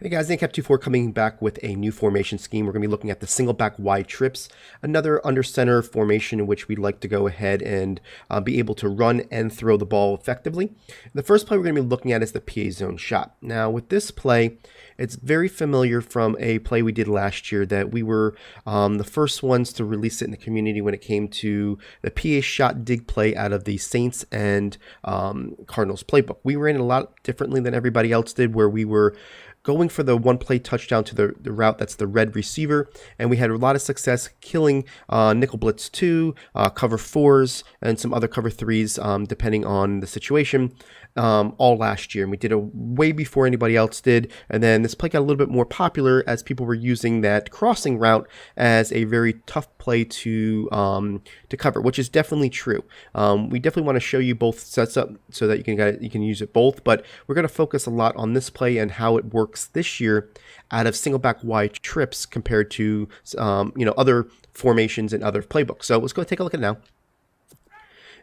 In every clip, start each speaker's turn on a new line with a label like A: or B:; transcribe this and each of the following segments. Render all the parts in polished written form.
A: Hey guys, Cap24 coming back with a new formation scheme. We're going to be looking at the single back wide trips, another under center formation in which we'd like to go ahead and be able to run and throw the ball effectively. The first play we're going to be looking at is the PA zone shot. Now with this play, it's very familiar from a play we did last year that we were the first ones to release it in the community when it came to the PA shot dig play out of the Saints and Cardinals playbook. We ran it a lot differently than everybody else did, where we were going for the one play touchdown to the route that's the red receiver, and we had a lot of success killing nickel blitz 2, cover 4s, and some other cover 3s depending on the situation all last year. And we did it way before anybody else did, and then this play got a little bit more popular as people were using that crossing route as a very tough play to cover, which is definitely true. We definitely want to show you both sets up so that you can use it both, but we're going to focus a lot on this play and how it works this year out of single back wide trips compared to other formations and other playbooks. So let's go take a look at it now.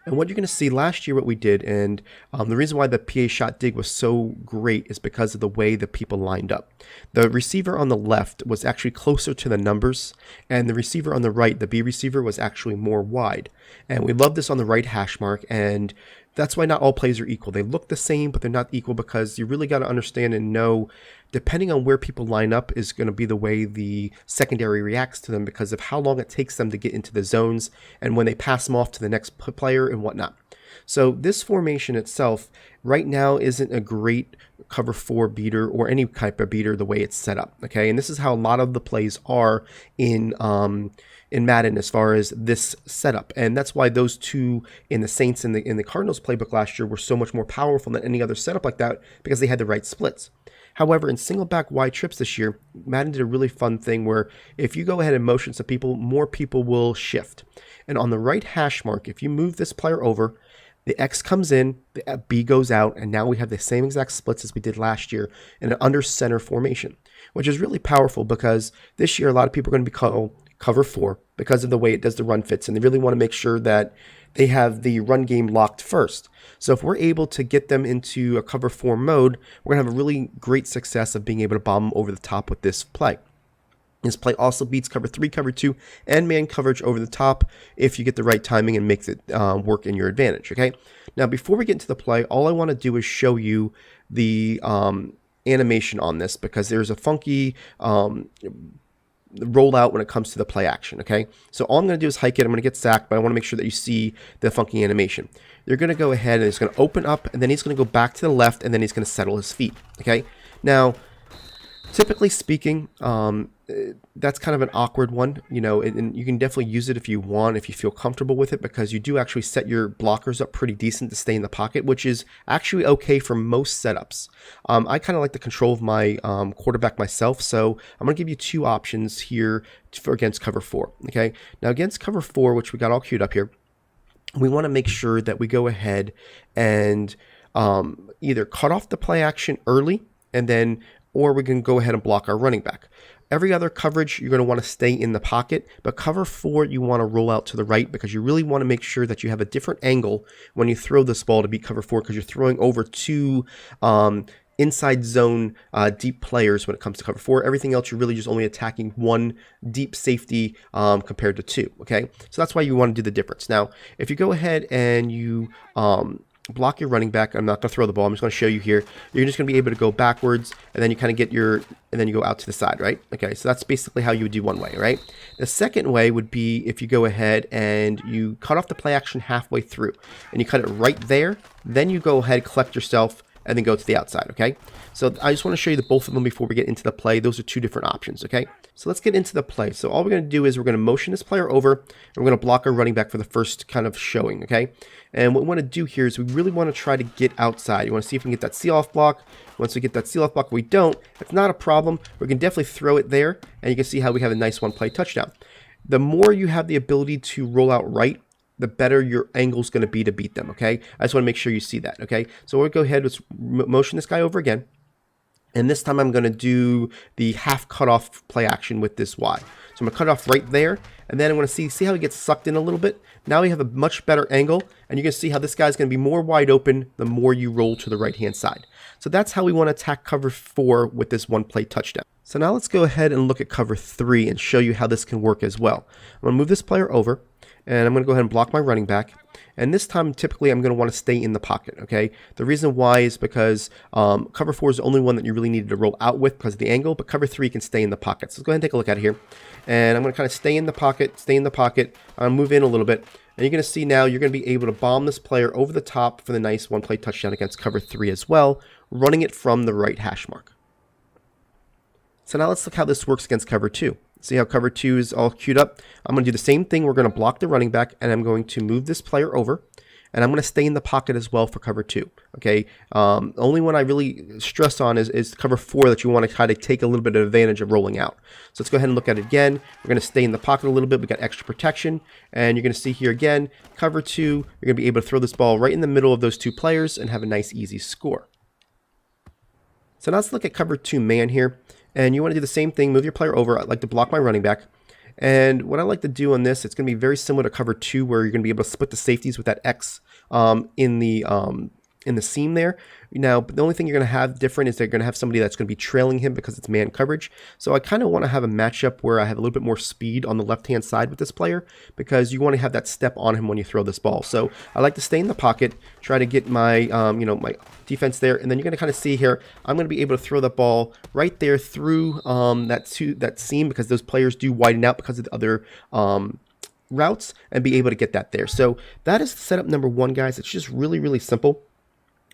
A: And what you're going to see last year, what we did, and the reason why the PA shot dig was so great is because of the way the people lined up. The receiver on the left was actually closer to the numbers, and the receiver on the right, the B receiver, was actually more wide. And we love this on the right hash mark, and that's why not all plays are equal. They look the same, but they're not equal because you really got to understand and know, depending on where people line up is going to be the way the secondary reacts to them because of how long it takes them to get into the zones and when they pass them off to the next player and whatnot. So this formation itself right now isn't a great cover 4 beater or any type of beater the way it's set up. Okay, and this is how a lot of the plays are in Madden as far as this setup, and that's why those two in the Saints and in the Cardinals playbook last year were so much more powerful than any other setup like that because they had the right splits. However, in single back wide trips this year, Madden did a really fun thing where if you go ahead and motion some people, more people will shift. And on the right hash mark, if you move this player over, the X comes in, the B goes out, and now we have the same exact splits as we did last year in an under center formation, which is really powerful because this year a lot of people are going to be called cover 4 because of the way it does the run fits, and they really want to make sure that they have the run game locked first. So if we're able to get them into a cover 4 mode, we're going to have a really great success of being able to bomb them over the top with this play. This play also beats cover 3, cover 2, and man coverage over the top if you get the right timing and makes it work in your advantage, okay? Now, before we get into the play, all I want to do is show you the animation on this because there's a funky rollout when it comes to the play action, okay? So all I'm going to do is hike it. I'm going to get sacked, but I want to make sure that you see the funky animation. You're going to go ahead and it's going to open up, and then he's going to go back to the left, and then he's going to settle his feet, okay? Now, typically speaking, that's kind of an awkward one, and you can definitely use it if you want, if you feel comfortable with it, because you do actually set your blockers up pretty decent to stay in the pocket, which is actually okay for most setups. I kind of like the control of my quarterback myself, so I'm going to give you two options here for against cover 4. Okay, now against cover 4, which we got all queued up here, we want to make sure that we go ahead and either cut off the play action early, and then or we can go ahead and block our running back. Every other coverage, you're going to want to stay in the pocket, but cover 4, you want to roll out to the right because you really want to make sure that you have a different angle when you throw this ball to beat cover 4 because you're throwing over 2 inside zone deep players when it comes to cover 4. Everything else, you're really just only attacking 1 deep safety compared to 2, okay? So that's why you want to do the difference. Now, if you go ahead and you block your running back, I'm not going to throw the ball, I'm just going to show you here. You're just going to be able to go backwards, and then you kind of get and then you go out to the side, right? Okay, so that's basically how you would do one way, right? The second way would be if you go ahead and you cut off the play action halfway through, and you cut it right there, then you go ahead, collect yourself, and then go to the outside, okay? So I just want to show you both of them before we get into the play. Those are two different options, okay? So let's get into the play. So all we're going to do is we're going to motion this player over, and we're going to block our running back for the first kind of showing, okay? And what we want to do here is we really want to try to get outside. You want to see if we can get that seal-off block. Once we get that seal-off block, if we don't, it's not a problem. We can definitely throw it there, and you can see how we have a nice one-play touchdown. The more you have the ability to roll out right, the better your angle is going to be to beat them, okay? I just want to make sure you see that, okay? So we'll go ahead, let's motion this guy over again. And this time I'm going to do the half cutoff play action with this Y. So I'm going to cut it off right there, and then I'm going to see how he gets sucked in a little bit. Now we have a much better angle, and you can see how this guy's going to be more wide open the more you roll to the right-hand side. So that's how we want to attack cover 4 with this one play touchdown. So now let's go ahead and look at cover 3 and show you how this can work as well. I'm going to move this player over, and I'm going to go ahead and block my running back. And this time, typically, I'm going to want to stay in the pocket, okay? The reason why is because cover 4 is the only one that you really needed to roll out with because of the angle, but cover 3 can stay in the pocket. So let's go ahead and take a look at it here. And I'm going to kind of stay in the pocket. I'll move in a little bit. And you're going to see now you're going to be able to bomb this player over the top for the nice one-play touchdown against cover 3 as well, running it from the right hash mark. So now let's look how this works against cover 2. See how cover 2 is all queued up? I'm going to do the same thing. We're going to block the running back, and I'm going to move this player over, and I'm going to stay in the pocket as well for cover 2. Okay, only one I really stress on is cover 4 that you want to kind of take a little bit of advantage of rolling out. So let's go ahead and look at it again. We're going to stay in the pocket a little bit. We got extra protection, and you're going to see here again, cover 2, you're going to be able to throw this ball right in the middle of those two players and have a nice easy score. So now let's look at cover 2 man here. And you want to do the same thing, move your player over. I like to block my running back. And what I like to do on this, it's going to be very similar to cover 2 where you're going to be able to split the safeties with that X in the seam there. Now, the only thing you're going to have different is they're going to have somebody that's going to be trailing him because it's man coverage. So I kind of want to have a matchup where I have a little bit more speed on the left-hand side with this player because you want to have that step on him when you throw this ball. So I like to stay in the pocket, try to get my, my defense there, and then you're going to kind of see here, I'm going to be able to throw the ball right there through that seam because those players do widen out because of the other routes and be able to get that there. So that is setup number 1, guys. It's just really, really simple.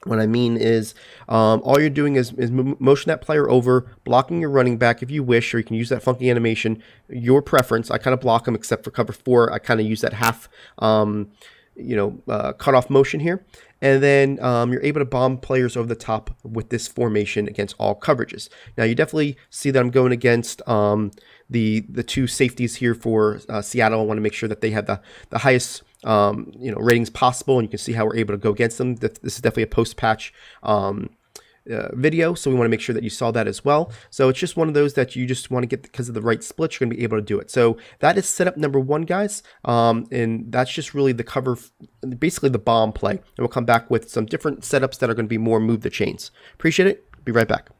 A: What I mean is all you're doing is motion that player over, blocking your running back if you wish, or you can use that funky animation, your preference. I kind of block them except for cover 4. I kind of use that half, cut off motion here. And then you're able to bomb players over the top with this formation against all coverages. Now you definitely see that I'm going against the two safeties here for Seattle. I want to make sure that they have the highest ratings possible, and you can see how we're able to go against them. This is definitely a post-patch video, so we want to make sure that you saw that as well. So it's just one of those that you just want to get because of the right split, you're going to be able to do it. So that is setup number 1, guys, and that's just really the cover, basically the bomb play, and we'll come back with some different setups that are going to be more move the chains. Appreciate it. Be right back.